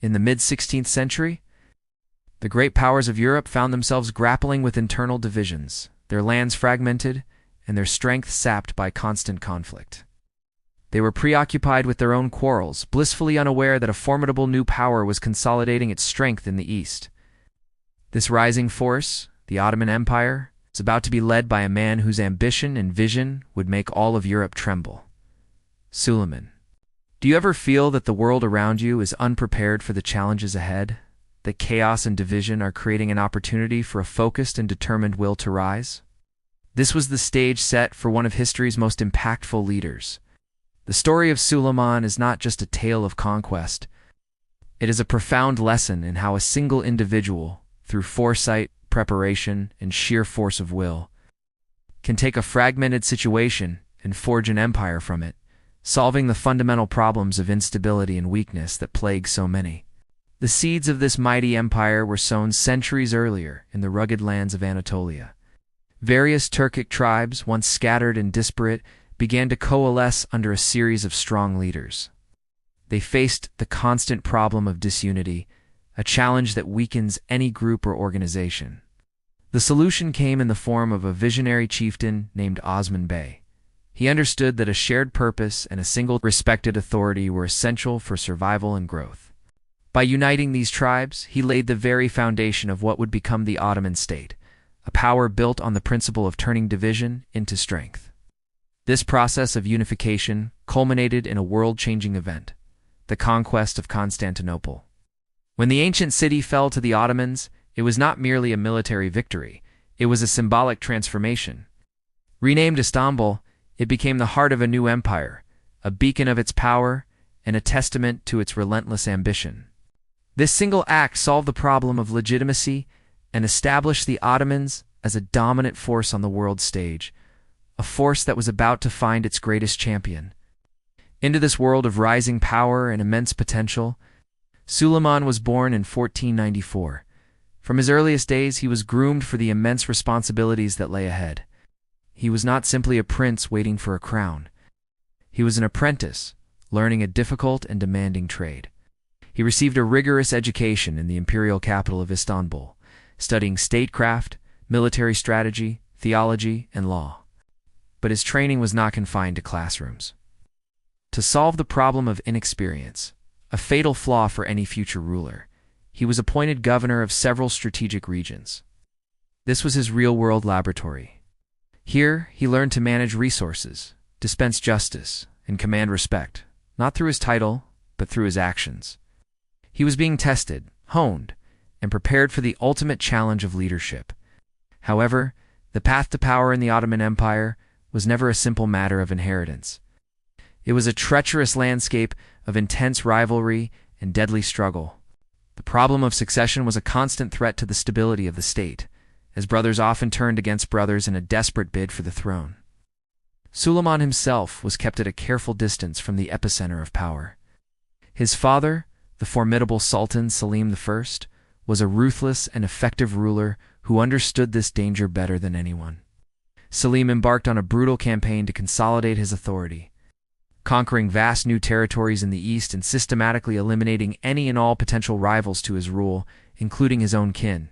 In the mid-16th century, the great powers of Europe found themselves grappling with internal divisions, their lands fragmented, and their strength sapped by constant conflict. They were preoccupied with their own quarrels, blissfully unaware that a formidable new power was consolidating its strength in the East. This rising force, the Ottoman Empire, was about to be led by a man whose ambition and vision would make all of Europe tremble. Suleiman. Do you ever feel that the world around you is unprepared for the challenges ahead? That chaos and division are creating an opportunity for a focused and determined will to rise? This was the stage set for one of history's most impactful leaders. The story of Suleiman is not just a tale of conquest. It is a profound lesson in how a single individual, through foresight, preparation, and sheer force of will, can take a fragmented situation and forge an empire from it, solving the fundamental problems of instability and weakness that plague so many. The seeds of this mighty empire were sown centuries earlier in the rugged lands of Anatolia. Various Turkic tribes, once scattered and disparate, began to coalesce under a series of strong leaders. They faced the constant problem of disunity, a challenge that weakens any group or organization. The solution came in the form of a visionary chieftain named Osman Bey. He understood that a shared purpose and a single respected authority were essential for survival and growth. By uniting these tribes, he laid the very foundation of what would become the Ottoman state, a power built on the principle of turning division into strength. This process of unification culminated in a world-changing event, the conquest of Constantinople. When the ancient city fell to the Ottomans, it was not merely a military victory, it was a symbolic transformation. Renamed Istanbul, it became the heart of a new empire, a beacon of its power, and a testament to its relentless ambition. This single act solved the problem of legitimacy and established the Ottomans as a dominant force on the world stage, a force that was about to find its greatest champion. Into this world of rising power and immense potential, Suleiman was born in 1494. From his earliest days, he was groomed for the immense responsibilities that lay ahead. He was not simply a prince waiting for a crown. He was an apprentice, learning a difficult and demanding trade. He received a rigorous education in the imperial capital of Istanbul, studying statecraft, military strategy, theology, and law. But his training was not confined to classrooms. To solve the problem of inexperience, a fatal flaw for any future ruler, he was appointed governor of several strategic regions. This was his real-world laboratory. Here, he learned to manage resources, dispense justice, and command respect, not through his title, but through his actions. He was being tested, honed, and prepared for the ultimate challenge of leadership. However, the path to power in the Ottoman Empire was never a simple matter of inheritance. It was a treacherous landscape of intense rivalry and deadly struggle. The problem of succession was a constant threat to the stability of the state, as brothers often turned against brothers in a desperate bid for the throne. Suleiman himself was kept at a careful distance from the epicenter of power. His father, the formidable Sultan Selim I, was a ruthless and effective ruler who understood this danger better than anyone. Selim embarked on a brutal campaign to consolidate his authority, conquering vast new territories in the east and systematically eliminating any and all potential rivals to his rule, including his own kin.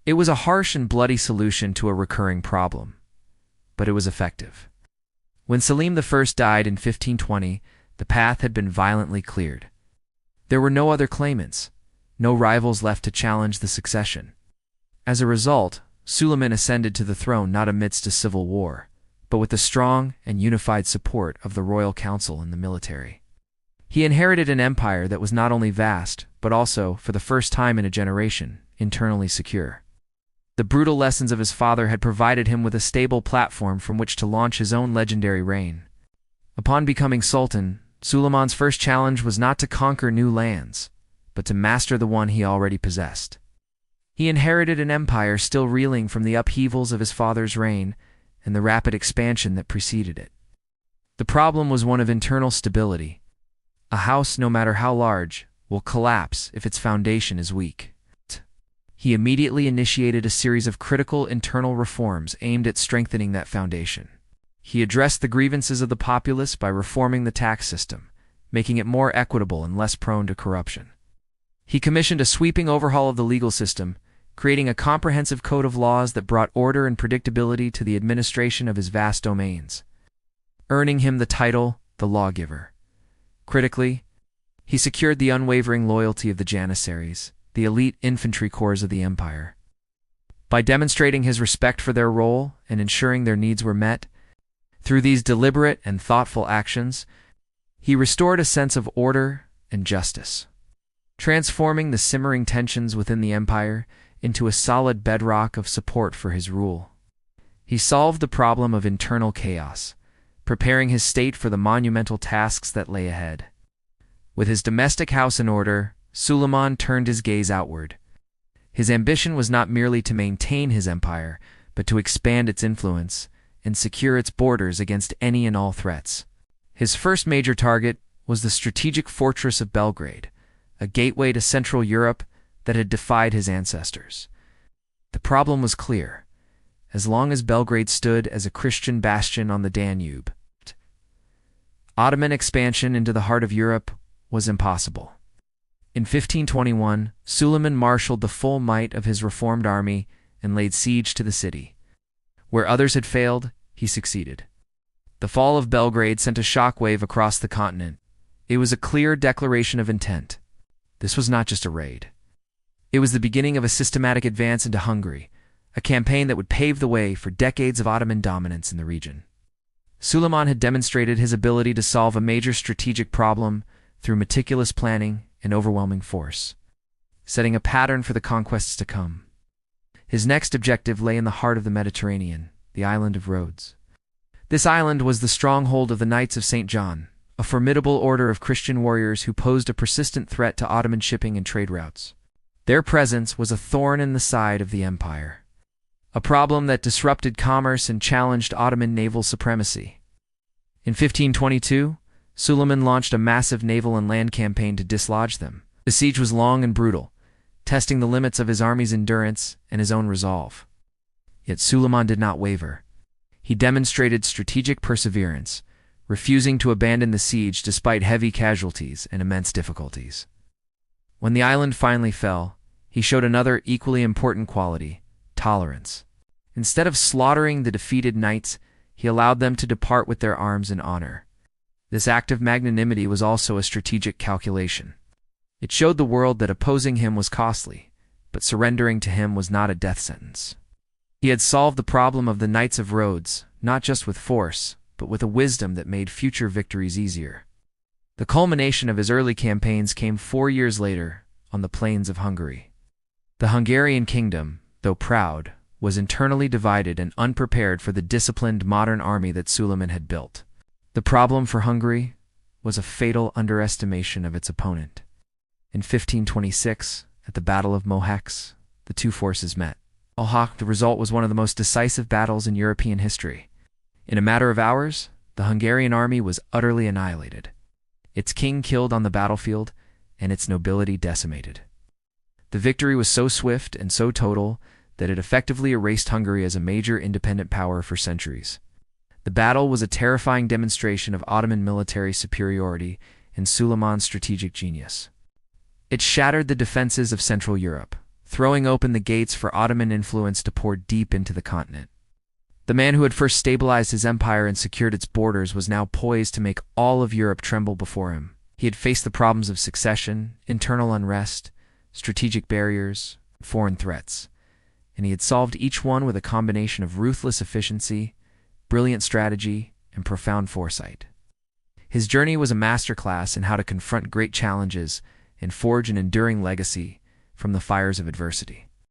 It was a harsh and bloody solution to a recurring problem, but it was effective. When Selim I died in 1520, the path had been violently cleared. There were no other claimants, no rivals left to challenge the succession. As a result, Suleiman ascended to the throne not amidst a civil war, but with the strong and unified support of the royal council and the military. He inherited an empire that was not only vast, but also, for the first time in a generation, internally secure. The brutal lessons of his father had provided him with a stable platform from which to launch his own legendary reign. Upon becoming sultan, Suleiman's first challenge was not to conquer new lands, but to master the one he already possessed. He inherited an empire still reeling from the upheavals of his father's reign and the rapid expansion that preceded it. The problem was one of internal stability. A house, no matter how large, will collapse if its foundation is weak. He immediately initiated a series of critical internal reforms aimed at strengthening that foundation. He addressed the grievances of the populace by reforming the tax system, making it more equitable and less prone to corruption. He commissioned a sweeping overhaul of the legal system, creating a comprehensive code of laws that brought order and predictability to the administration of his vast domains, earning him the title the lawgiver. Critically, he secured the unwavering loyalty of the Janissaries, the elite infantry corps of the empire. By demonstrating his respect for their role and ensuring their needs were met, through these deliberate and thoughtful actions, he restored a sense of order and justice, transforming the simmering tensions within the empire into a solid bedrock of support for his rule. He solved the problem of internal chaos, preparing his state for the monumental tasks that lay ahead. With his domestic house in order, Suleiman turned his gaze outward. His ambition was not merely to maintain his empire, but to expand its influence and secure its borders against any and all threats. His first major target was the strategic fortress of Belgrade, a gateway to Central Europe that had defied his ancestors. The problem was clear. As long as Belgrade stood as a Christian bastion on the Danube, Ottoman expansion into the heart of Europe was impossible. In 1521, Suleiman marshaled the full might of his reformed army and laid siege to the city. Where others had failed, he succeeded. The fall of Belgrade sent a shockwave across the continent. It was a clear declaration of intent. This was not just a raid. It was the beginning of a systematic advance into Hungary, a campaign that would pave the way for decades of Ottoman dominance in the region. Suleiman had demonstrated his ability to solve a major strategic problem through meticulous planning and overwhelming force, setting a pattern for the conquests to come. His next objective lay in the heart of the Mediterranean, the island of Rhodes. This island was the stronghold of the Knights of St. John, a formidable order of Christian warriors who posed a persistent threat to Ottoman shipping and trade routes. Their presence was a thorn in the side of the empire, a problem that disrupted commerce and challenged Ottoman naval supremacy. In 1522, Suleiman launched a massive naval and land campaign to dislodge them. The siege was long and brutal, testing the limits of his army's endurance and his own resolve. Yet Suleiman did not waver. He demonstrated strategic perseverance, refusing to abandon the siege despite heavy casualties and immense difficulties. When the island finally fell, he showed another equally important quality: tolerance. Instead of slaughtering the defeated knights, he allowed them to depart with their arms in honor. This act of magnanimity was also a strategic calculation. It showed the world that opposing him was costly, but surrendering to him was not a death sentence. He had solved the problem of the Knights of Rhodes, not just with force, but with a wisdom that made future victories easier. The culmination of his early campaigns came 4 years later, on the plains of Hungary. The Hungarian kingdom, though proud, was internally divided and unprepared for the disciplined modern army that Suleiman had built. The problem for Hungary was a fatal underestimation of its opponent. In 1526, at the Battle of Mohacs, the two forces met. The result was one of the most decisive battles in European history. In a matter of hours, the Hungarian army was utterly annihilated, its king killed on the battlefield, and its nobility decimated. The victory was so swift and so total that it effectively erased Hungary as a major independent power for centuries. The battle was a terrifying demonstration of Ottoman military superiority and Suleiman's strategic genius. It shattered the defenses of Central Europe, throwing open the gates for Ottoman influence to pour deep into the continent. The man who had first stabilized his empire and secured its borders was now poised to make all of Europe tremble before him. He had faced the problems of succession, internal unrest, strategic barriers, foreign threats, and he had solved each one with a combination of ruthless efficiency, brilliant strategy, and profound foresight. His journey was a masterclass in how to confront great challenges and forge an enduring legacy from the fires of adversity.